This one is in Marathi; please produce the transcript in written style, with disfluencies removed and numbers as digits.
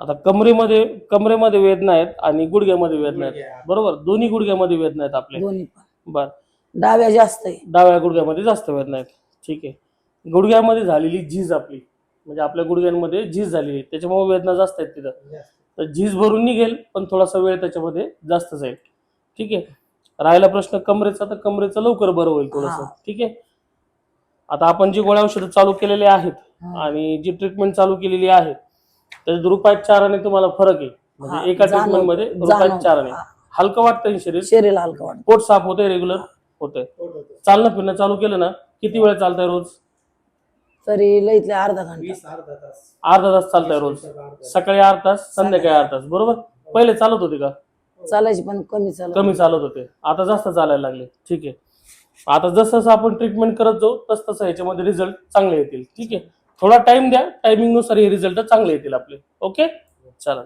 आता कमरेमध्ये वेदना आहेत आणि गुडघ्यामध्ये वेदना आहेत, बरोबर? दोन्ही गुडघ्यामध्ये वेदना आहेत आपले. दोन्ही पण. बर, डाव्या जास्त आहे. डाव्या गुडघ्यामध्ये जास्त वेदना आहेत. ठीक आहे. गुडघ्यामध्ये झालेली झीज आपली, म्हणजे आपल्या गुडघ्यांमध्ये झीज झालेली आहे, त्याच्यामुळे वेदना जास्त आहेत तिथं. तर झीज भरून निघेल, पण थोडासा वेळ त्याच्यामध्ये जास्त जाईल. ठीक आहे. राहिला प्रश्न कमरेचा, तर कमरेचं लवकर बरं होईल थोडंसं. ठीक आहे. आता आपण जी गोळ्या औषधं चालू केलेले आहेत आणि जी ट्रीटमेंट चालू केलेली आहे त्याच्यात रुपयात 4 आणे तुम्हाला फरक आहे. म्हणजे एका ट्रीटमेंट मध्ये रुपयात 4 आणे. हलकं वाटतं शरीर हलकं वाटतं. पोट साफ होतंय, रेग्युलर होतंय. चालणं फिरणं चालू केलं ना, किती वेळ चालतंय रोज? तरी लईतले अर्धा घंटा. अर्धा तास चालतंय रोज. सकाळी अर्धा तास, संध्याकाळी अर्धा तास, बरोबर? पहिले चालत होते का? चालायची पण कमी चालत होते, आता जास्त चालायला लागले. ठीक आहे. आता जसं जसं आपण ट्रीटमेंट करत जाऊ तसं तसं ह्याच्यामध्ये रिझल्ट चांगले येतील. ठीक आहे. थोडा टाइम द्या, टायमिंग नुसार हे रिझल्ट चांगले येतील आपले. ओके, चला.